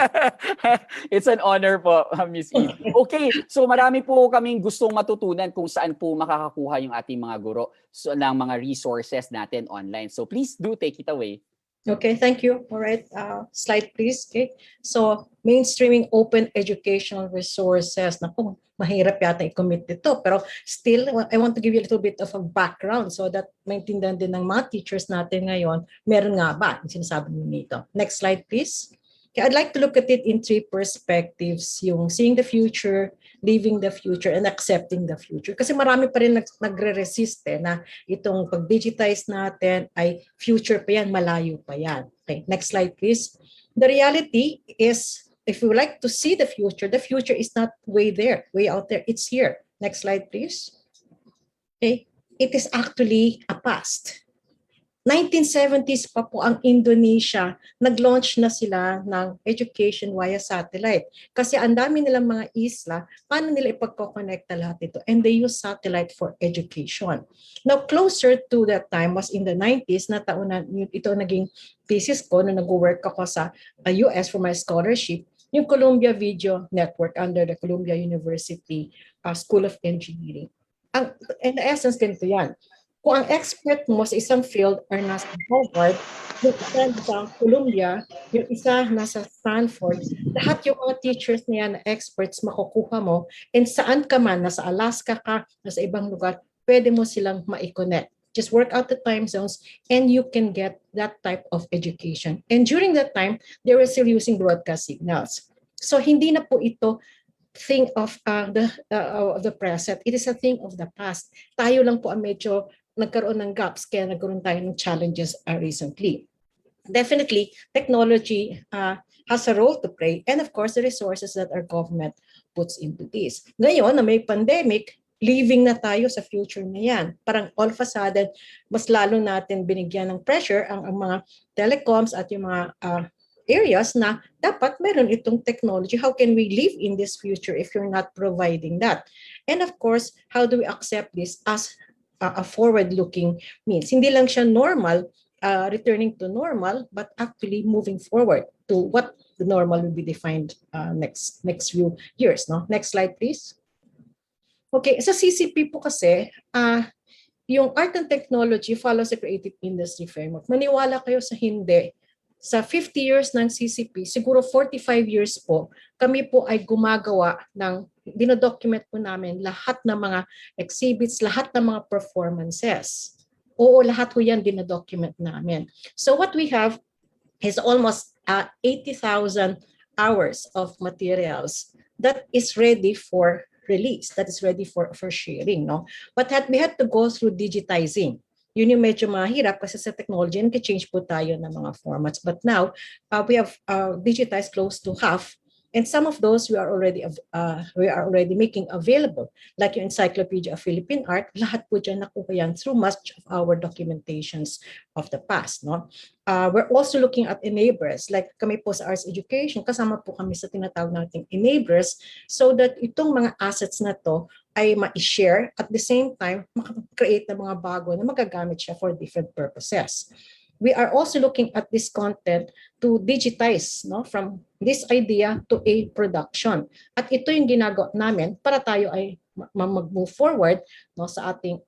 It's an honor po, Ms. Eve. Okay, so marami po kaming gustong matutunan kung saan po makakakuha yung ating mga guro ng mga resources natin online. So please do take it away. Okay, thank you. All right, slide please. Okay, so mainstreaming open educational resources. Naku, mahirap yata i-commit ito. Pero still, I want to give you a little bit of a background so that maintindihan din ng mga teachers natin ngayon, meron nga ba yung sinasabi nito. Next slide please. Okay, I'd like to look at it in three perspectives, yung seeing the future, living the future, and accepting the future. Kasi marami pa rin nagre-resist na itong pag-digitize natin ay future pa yan, malayo pa yan. Okay, next slide please. The reality is, if you like to see the future is not way there, way out there, it's here. Next slide please. Okay, it is actually a past. 1970s pa po ang Indonesia, nag-launch na sila ng education via satellite. Kasi ang dami nilang mga isla, paano nila ipagkokonekta lahat ito? And they use satellite for education. Now, closer to that time was in the 90s, na taon na ito naging thesis ko na nag-work ako sa US for my scholarship, yung Columbia Video Network under the Columbia University School of Engineering. In the essence, ganito yan. Kung ang expert mo sa isang field or nasa Harvard, yung isa nasa Columbia, yung isa nasa Stanford, lahat yung mga teachers na yan, experts, makukuha mo, and saan ka man, nasa Alaska ka, nasa ibang lugar, pwede mo silang ma-connect. Just work out the time zones and you can get that type of education. And during that time, they were still using broadcast signals. So hindi na po ito thing of the present. It is a thing of the past. Tayo lang po ang medyo nagkaroon ng gaps, kaya nagkaroon tayo ng challenges recently. Definitely, technology has a role to play, and of course, the resources that our government puts into this. Ngayon, na may pandemic, living na tayo sa future na yan. Parang all of a sudden, mas lalo natin binigyan ng pressure ang mga telecoms at yung mga areas na dapat meron itong technology. How can we live in this future if you're not providing that? And of course, how do we accept this as a forward-looking means? Hindi lang siya normal, returning to normal, but actually moving forward to what the normal will be defined next few years. No? Next slide, please. Okay, sa CCP po kasi, yung art and technology follows the creative industry framework. Maniwala kayo sa hindi. Sa 50 years ng CCP, siguro 45 years po, kami po ay gumagawa ng, dinodocument po namin lahat ng mga exhibits, lahat ng mga performances. Oo, lahat po yan dinodocument namin. So what we have is almost 80,000 hours of materials that is ready for release, that is ready for sharing. No? But we had to go through digitizing. Yun yung medyo mahirap kasi sa technology, nag-change po tayo ng mga formats. But now, we have digitized close to half. And some of those we are already making available. Like yung Encyclopedia of Philippine Art, lahat po dyan nakuha yan through much of our documentations of the past. No? We're also looking at enablers. Like kami po sa arts education, kasama po kami sa tinatawag nating enablers so that itong mga assets na to ay ma-share at the same time makakreate ng mga bago na magagamit siya for different purposes. We are also looking at this content to digitize, no, from this idea to a production. At ito yung ginagawa namin para tayo ay mag-move forward, no, sa ating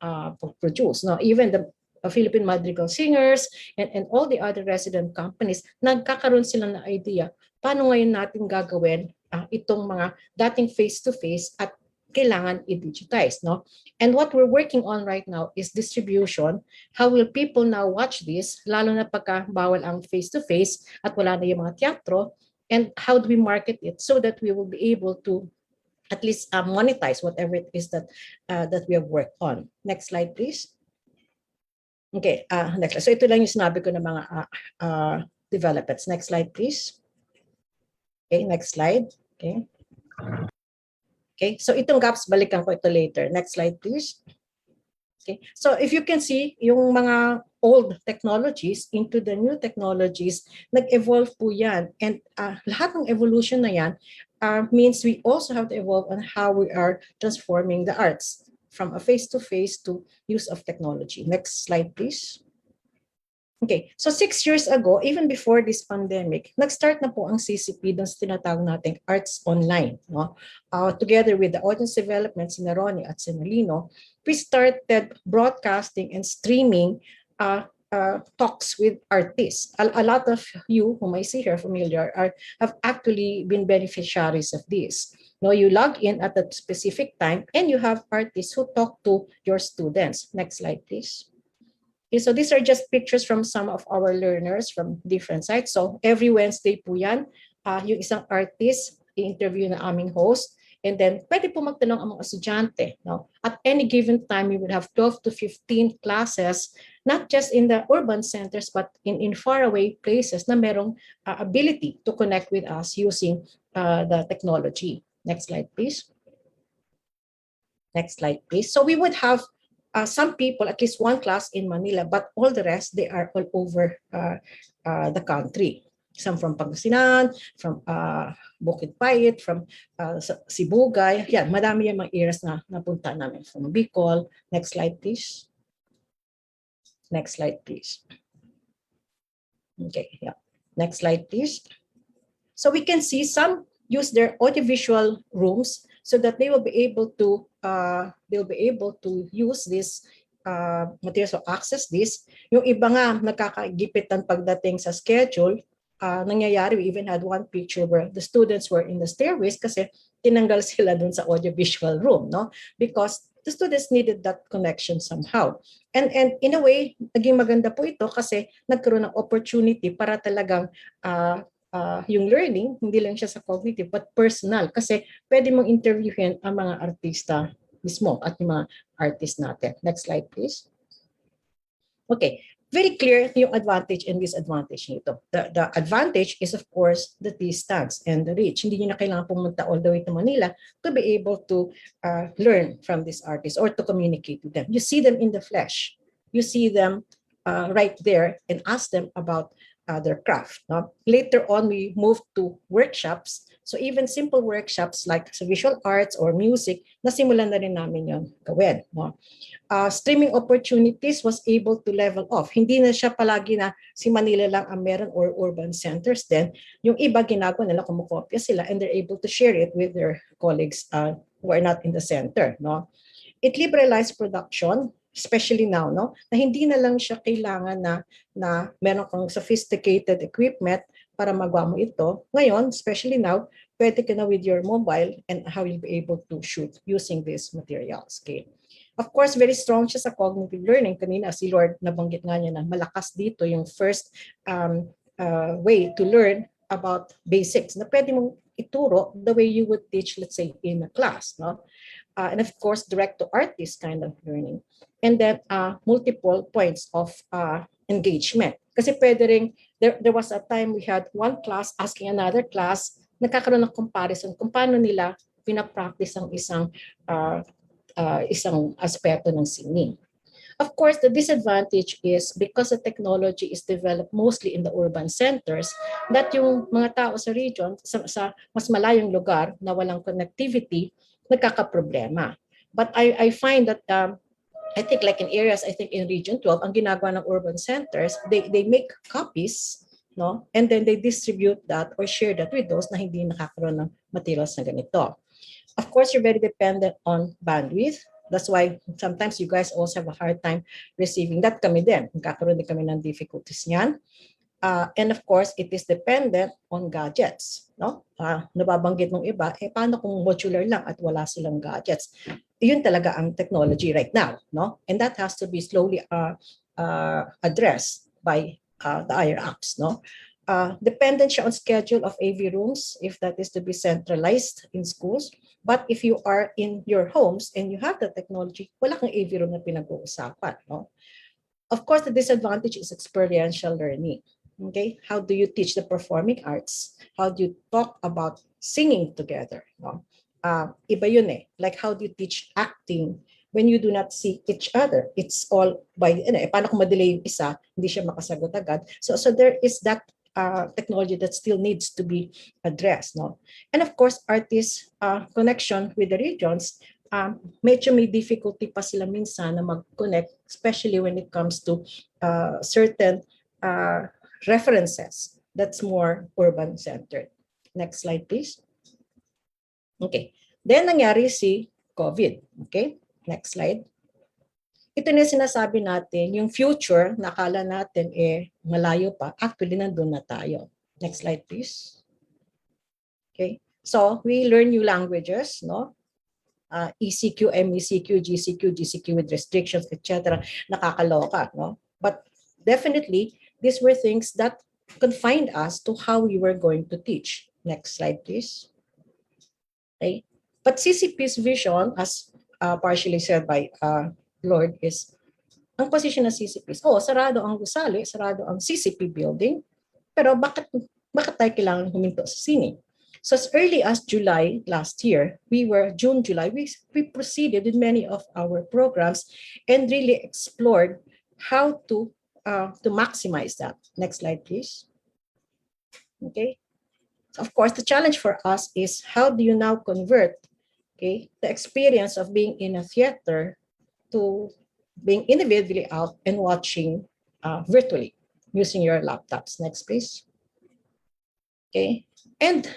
produce. No? Even the Philippine Madrigal Singers and all the other resident companies, nagkakaroon sila ng idea paano ngayon natin gagawin itong mga dating face-to-face at kailangan i-digitize, no? And what we're working on right now is distribution. How will people now watch this, lalo na pagka bawal ang face-to-face at wala na yung mga teatro, and how do we market it so that we will be able to at least monetize whatever it is that we have worked on. Next slide, please. Okay, next slide. So ito lang yung sinabi ko ng mga developments. Next slide, please. Okay, next slide. Okay. Okay, so itong gaps, balikan ko ito later. Next slide, please. Okay, so if you can see, yung mga old technologies into the new technologies, nag-evolve po yan. And lahat ng evolution na yan means we also have to evolve on how we are transforming the arts from a face-to-face to use of technology. Next slide, please. Okay, so 6 years ago, even before this pandemic, nag-start na po ang CCP doon sa tinatawag nating Arts Online. No? Together with the audience development, si Ronnie at si Nalino, we started broadcasting and streaming talks with artists. A lot of you whom I see here familiar have actually been beneficiaries of this. No, you log in at a specific time and you have artists who talk to your students. Next slide, please. Okay, so these are just pictures from some of our learners from different sites. So every Wednesday po yan, yung isang artist, i-interview na aming host. And then, pwede po magtanong ang mga estudyante. No? At any given time, we would have 12 to 15 classes, not just in the urban centers, but in faraway places na merong ability to connect with us using the technology. Next slide, please. Next slide, please. So we would have some people, at least one class in Manila, but all the rest, they are all over the country. Some from Pangasinan, from Bukid Payet, from Sibugay. Yan, madami yung mga areas na napunta namin from Bicol. Next slide, please. Next slide, please. Okay, yeah. Next slide, please. So we can see some use their audiovisual rooms so that they will be able to use this materials or access this. Yung iba nga nakakagipitan pagdating sa schedule. Nangyayari, we even had one picture where the students were in the stairways kasi tinanggal sila dun sa audiovisual room, no? Because the students needed that connection somehow. And in a way, naging maganda po ito kasi nagkaroon ng opportunity para talagang yung learning, hindi lang siya sa cognitive, but personal. Kasi pwede mong interviewin ang mga artista mismo at yung mga artist natin. Next slide, please. Okay. Very clear yung advantage and disadvantage nito. The advantage is, of course, the distance and the reach. Hindi nyo na kailangan pumunta all the way to Manila to be able to learn from these artists or to communicate with them. You see them in the flesh. You see them right there and ask them about their craft. No? Later on, we moved to workshops. So even simple workshops like sa visual arts or music, nasimulan na rin namin yon gawin. No? Streaming opportunities was able to level off. Hindi na siya palagi na si Manila lang ang meron or urban centers din. Yung iba ginagawa nila, kumukopya sila and they're able to share it with their colleagues who are not in the center. No? It liberalized production, especially now, no? Na hindi na lang siya kailangan na meron kang sophisticated equipment para magawa mo ito. Ngayon, especially now, pwede ka na with your mobile and how you'll be able to shoot using these materials. Okay. Of course, very strong siya sa cognitive learning. Kanina, si Lord, nabanggit nga niya na malakas dito yung first way to learn about basics na pwede mong ituro the way you would teach, let's say, in a class. No? And of course, direct to artist kind of learning. And then multiple points of engagement. Kasi pwede rin, there was a time we had one class asking another class, nagkakaroon ng comparison kung paano nila pinapractice ang isang aspeto ng singing. Of course, the disadvantage is because the technology is developed mostly in the urban centers, that yung mga tao sa region, sa mas malayong lugar na walang connectivity, nagkakaproblema. But I find that I think like in areas, I think in Region 12, ang ginagawa ng urban centers, they make copies, no? And then they distribute that or share that with those na hindi nakakaroon ng materials na ganito. Of course, you're very dependent on bandwidth. That's why sometimes you guys also have a hard time receiving that. Kami din, nagkakaroon din kami ng difficulties niyan. And of course, it is dependent on gadgets. No? Nababanggit ng iba, paano kung modular lang at wala silang gadgets? Yun talaga ang technology right now. No? And that has to be slowly addressed by the higher ups. No? Dependent siya on schedule of AV rooms if that is to be centralized in schools. But if you are in your homes and you have the technology, wala kang AV room na pinag-uusapan. No? Of course, the disadvantage is experiential learning. Okay, how do you teach the performing arts? How do you talk about singing together? No? Iba yun eh. Like how do you teach acting when you do not see each other? It's all by, paano kung madelay yung isa, hindi siya makasagot agad. So there is that technology that still needs to be addressed. No? And of course, artists' connection with the regions, medyo may difficulty pa sila minsan na mag-connect, especially when it comes to certain references that's more urban-centered. Next slide, please. Okay. Then nangyari si COVID. Okay. Next slide. ito na yung sinasabi natin, yung future, nakala natin malayo pa, actually nandun na tayo. Next slide, please. Okay, so we learn new languages, no? ECQ, MECQ, GCQ, GCQ with restrictions, etc. Nakakaloka, no? But definitely, these were things that confined us to how we were going to teach. Next slide, please. Okay, but CCP's vision, as partially said by Lord, is ang position ng CCP. Sarado ang gusali, sarado ang CCP building, pero bakit tayo kailangan huminto sa sine? So as early as July last year, June, July, we proceeded with many of our programs and really explored how to maximize that. Next slide, please. Okay. Of course, the challenge for us is how do you now convert, okay, the experience of being in a theater to being individually out and watching virtually using your laptops. Next, please. Okay, and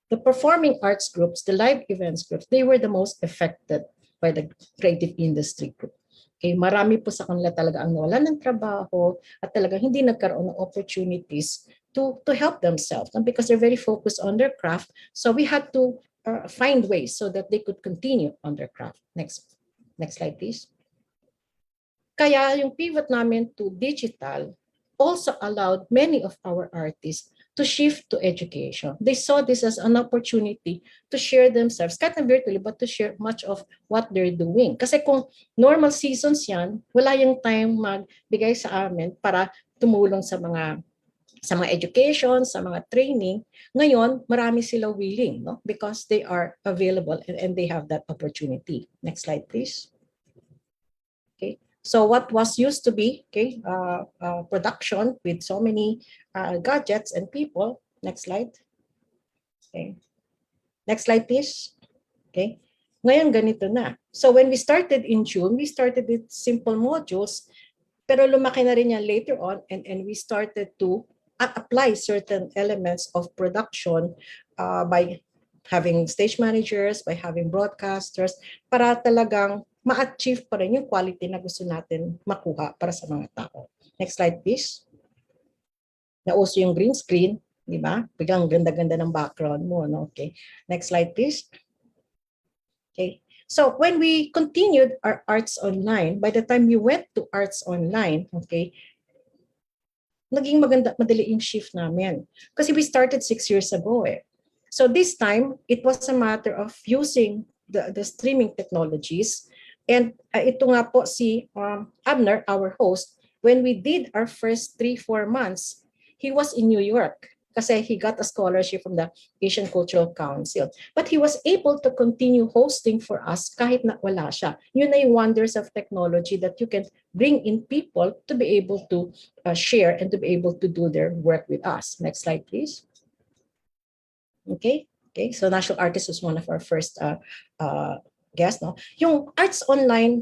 the performing arts groups, the live events groups, they were the most affected by the creative industry group. Okay, marami po sa kanila talaga ang nawalan ng trabaho at talaga hindi nagkaroon ng opportunities to help themselves, and because they're very focused on their craft. So we had to find ways so that they could continue on their craft. Next slide, please. Kaya yung pivot namin to digital also allowed many of our artists to shift to education. They saw this as an opportunity to share themselves, kahit na virtually, but to share much of what they're doing. Kasi kung normal seasons yan, wala yung time magbigay sa amin para tumulong sa mga education, sa mga training. Ngayon, marami sila willing, no? Because they are available and they have that opportunity. Next slide, please. Okay. So what was used to be production with so many gadgets and people. Next slide. Okay. Next slide, please. Okay. Ngayon, ganito na. So when we started in June, we started with simple modules, pero lumaki na rin yan later on, and we started to apply certain elements of production by having stage managers, by having broadcasters, para talagang ma-achieve pa rin yung quality na gusto natin makuha para sa mga tao. Next slide, please. Nauso yung green screen, di ba? Biglang ganda-ganda ng background mo, no? Okay. Next slide, please. Okay. So when we continued our arts online, by the time we went to arts online, okay, naging madali yung shift namin. Kasi we started 6 years ago eh. So this time, it was a matter of using the streaming technologies. And ito nga po si Abner, our host, when we did our first 3-4 months, he was in New York kasi he got a scholarship from the Asian Cultural Council. But he was able to continue hosting for us kahit na wala siya. Yun na yung wonders of technology, that you can bring in people to be able to share and to be able to do their work with us. Next slide, please. Okay. So National Artist was one of our first guests. No? Yung Arts Online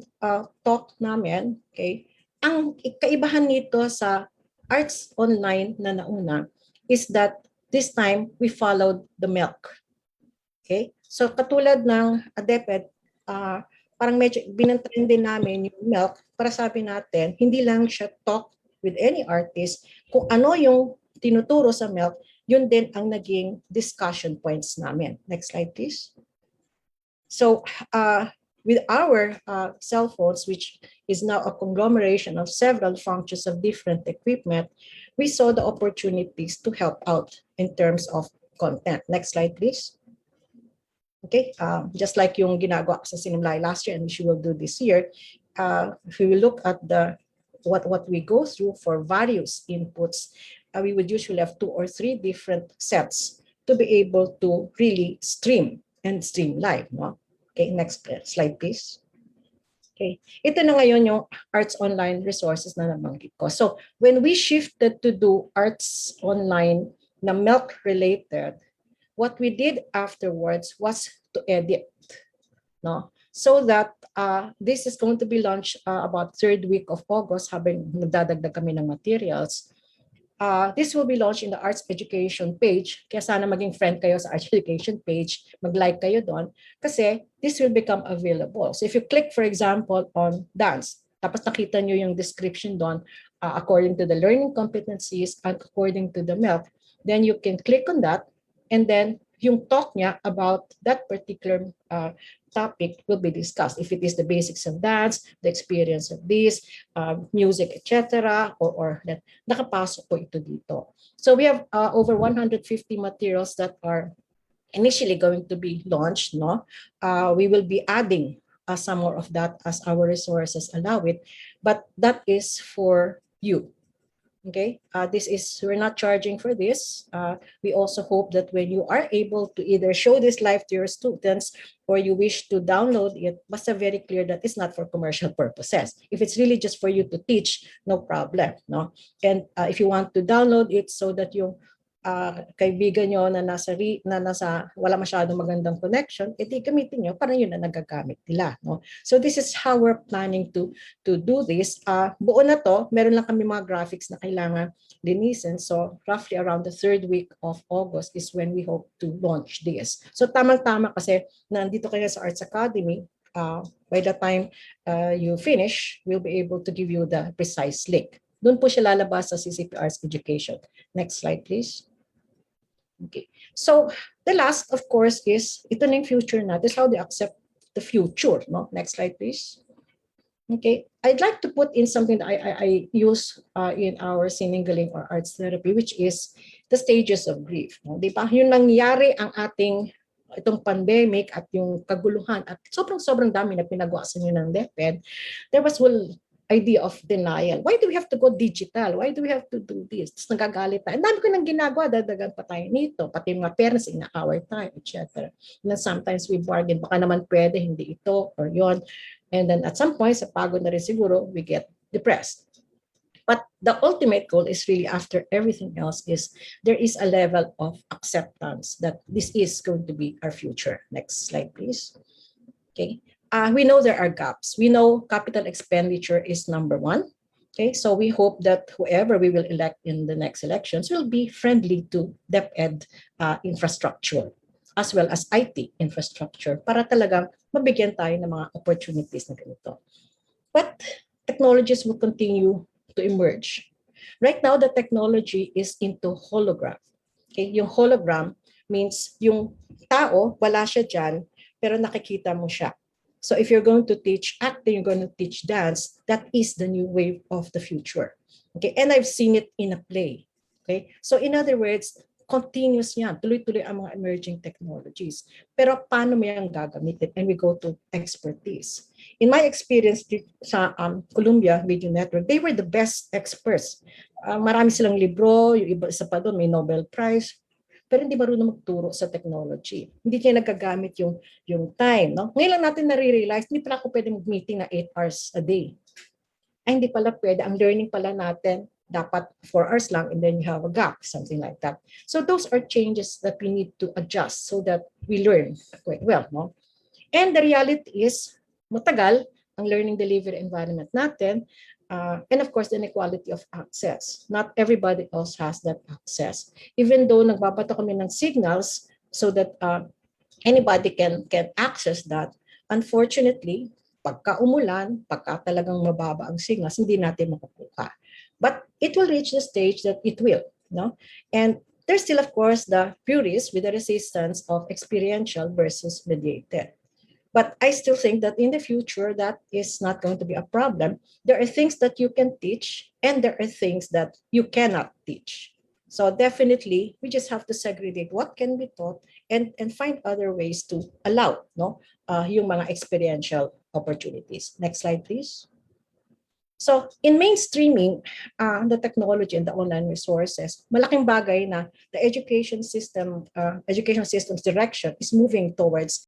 talk namin, okay, ang kaibahan nito sa Arts Online na nauna is that this time we followed the MELC. Okay? So katulad ng DepEd, parang medyo binantayan din namin yung MELC para sabi natin, hindi lang siya talk with any artist, kung ano yung tinuturo sa MELC, yun din ang naging discussion points namin. Next slide, please. So with our cell phones, which is now a conglomeration of several functions of different equipment, we saw the opportunities to help out in terms of content. Next slide, please. Okay, just like yung ginagawa sa Sinimlay last year and which we will do this year, if we will look at what we go through for various inputs, we would usually have 2 or 3 different sets to be able to really stream and stream live. No? Okay, next slide, please. Okay, ito na ngayon yung Arts Online resources na nabanggit ko. So when we shifted to do Arts Online na MELC related, what we did afterwards was to edit, no? So that this is going to be launched about 3rd week of August, habang nagdadagdag kami ng materials. This will be launched in the arts education page. Kaya sana maging friend kayo sa arts education page, mag-like kayo doon, kasi this will become available. So if you click, for example, on dance, tapos nakita nyo yung description doon, according to the learning competencies and according to the MELC, then you can click on that, and then yung talk niya about that particular topic will be discussed. If it is the basics of dance, the experience of this, music, etc., or that, nakapasok po ito dito. So we have over 150 materials that are initially going to be launched. No, we will be adding some more of that as our resources allow it, but that is for you. Okay, we're not charging for this. We also hope that when you are able to either show this live to your students or you wish to download it, basta very clear that it's not for commercial purposes. If it's really just for you to teach, no problem, no? And if you want to download it so that yung kaibigan nyo na nasa wala masyadong magandang connection, edi gamitin nyo, parang yun na nagagamit nila, no? So this is how we're planning to do this. Buo na to, meron lang kami mga graphics na kailangan linisin. So roughly around the 3rd week of August is when we hope to launch this. So tamang-tama kasi nandito kayo sa Arts Academy, by the time you finish, we'll be able to give you the precise link. Doon po siya lalabas sa CCP Arts Education. Next slide, please. Okay. So the last, of course, is ito na yung future natin. This is how they accept the future. No? Next slide, please. Okay. I'd like to put in something that I use in our siningling or arts therapy, which is the stages of grief. No? Di ba? Yung nangyari ang ating itong pandemic at yung kaguluhan at sobrang dami na pinagawa sa inyo ng DepEd, there was idea of denial. Why do we have to go digital? Why do we have to do this? Tapos nagagalit tayo. Ang dami ko nang ginagawa, dadagan pa tayo nito. Pati mga parents, ina-away tayo, etc. And then sometimes we bargain, baka naman pwede, hindi ito or yon. And then at some point, sa pagod na rin siguro, we get depressed. But the ultimate goal is really, after everything else, is there is a level of acceptance that this is going to be our future. Next slide, please. Okay. We know there are gaps. We know capital expenditure is number one. Okay, so we hope that whoever we will elect in the next elections will be friendly to DepEd infrastructure as well as IT infrastructure para talagang mabigyan tayo ng mga opportunities na ganito. But technologies will continue to emerge. Right now, the technology is into hologram. Okay, yung hologram means yung tao, wala siya dyan, pero nakikita mo siya. So if you're going to teach acting, you're going to teach dance, that is the new wave of the future. Okay, and I've seen it in a play. Okay, so in other words, continuous yan, tuloy-tuloy ang mga emerging technologies. Pero paano mo yan gagamitin? And we go to expertise. In my experience sa Columbia Video Network, they were the best experts. Marami silang libro, yung iba isa pa doon, may Nobel Prize, pero hindi marunong magturo sa technology. Hindi niya nagagamit yung time. No? Ngayon lang natin nare-realize, hindi pala ako pwede mag-meeting na 8 hours a day. Ay, hindi pala pwede. Ang learning pala natin, dapat 4 hours lang and then you have a gap, something like that. So those are changes that we need to adjust so that we learn quite well. No? And the reality is, matagal ang learning delivery environment natin. And of course, the inequality of access. Not everybody else has that access. Even though nagbabato kami ng signals so that anybody can access that, unfortunately, pagka umulan, pagka talagang mababa ang signals, hindi natin makukuha. But it will reach the stage that it will. No? And there's still, of course, the purists with the resistance of experiential versus mediated. But I still think that in the future, that is not going to be a problem. There are things that you can teach, and there are things that you cannot teach. So definitely, we just have to segregate what can be taught and find other ways to allow yung mga experiential opportunities. Next slide, please. So in mainstreaming the technology and the online resources, malaking bagay na the education system's direction is moving towards